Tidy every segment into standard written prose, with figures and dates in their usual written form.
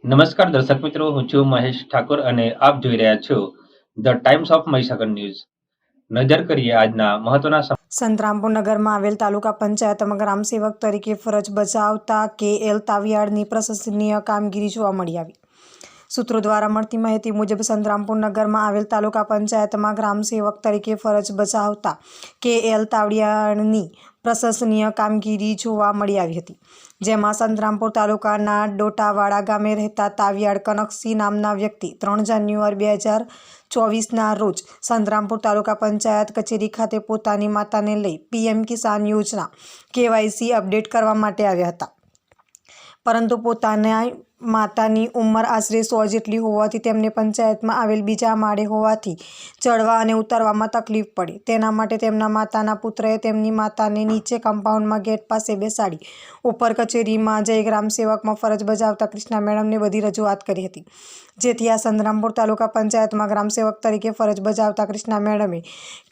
નમસ્કાર દર્શક મિત્રો, હું છું મહેશ ઠાકોર અને આપ જોઈ રહ્યા છો the Times of Mahisagar news. નજર કરીએ આજના મહત્વના સંતરામપુર નગરમાં આવેલ તાલુકા પંચાયતમાં ગ્રામસેવક તરીકે ફરજ બજાવતા કે.એલ. તાવિયાડની પ્રશંસનીય કામગીરી જોવા મળી આવી. સૂત્રો દ્વારા મળતી માહિતી મુજબ સંતરામપુર નગરમાં આવેલ તાલુકા પંચાયતમાં ગ્રામસેવક તરીકે ફરજ બજાવતા કે.એલ. તાવિયાડની પ્રશંસનીય કામગીરી જોવા મળી આવી હતી. જેમાં સંતરામપુર તાલુકાના ડોટાવાડા ગામે રહેતા તાવિયાડ કનકસિંહ નામના વ્યક્તિ 3 જાન્યુઆરી 2024ના રોજ સંતરામપુર તાલુકા પંચાયત કચેરી ખાતે પોતાની માતાને લઈ પીએમ કિસાન યોજના KYC અપડેટ કરવા માટે આવ્યા હતા. પરંતુ પોતાના માતાની ઉંમર આશરે 100 જેટલી હોવાથી તેમને પંચાયતમાં આવેલ બીજા માળે હોવાથી ચડવા અને ઉતરવામાં તકલીફ પડી. તેના માટે તેમના માતાના પુત્રએ તેમની માતાને નીચે કમ્પાઉન્ડમાં ગેટ પાસે બેસાડી ઉપર કચેરીમાં જઈ ગ્રામસેવકમાં ફરજ બજાવતા ક્રિષ્ના મેડમને બધી રજૂઆત કરી હતી. જેથી આ સંતરામપુર તાલુકા પંચાયતમાં ગ્રામસેવક તરીકે ફરજ બજાવતા ક્રિષ્ના મેડમે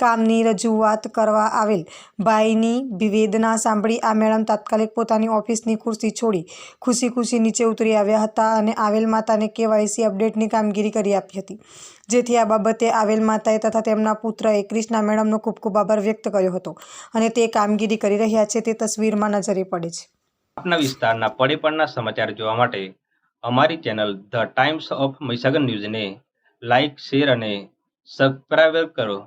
કામની રજૂઆત કરવા આવેલ ભાઈની વેદના સાંભળી આ મેડમ તાત્કાલિક પોતાની ઓફિસની ખુરશી છોડી ખુશી નીચે ઉતરી આવ્યા હતા અને આવેલ માતાને KYC અપડેટની કામગીરી કરી આપી હતી. જેથી આ બાબતે આવેલ માતાએ તથા તેમના પુત્રએ ક્રિષ્ના મેડમનો ખૂબ આભાર વ્યક્ત કર્યો હતો અને તે કામગીરી કરી રહ્યા છે તે તસવીરમાં નજરે પડે છે. આપના વિસ્તારના પડે સમાચાર જોવા માટે અમારી channel the Times of Mahisagar ન્યૂઝને લાઇક, શેર અને સબસ્ક્રાઇબ કરો.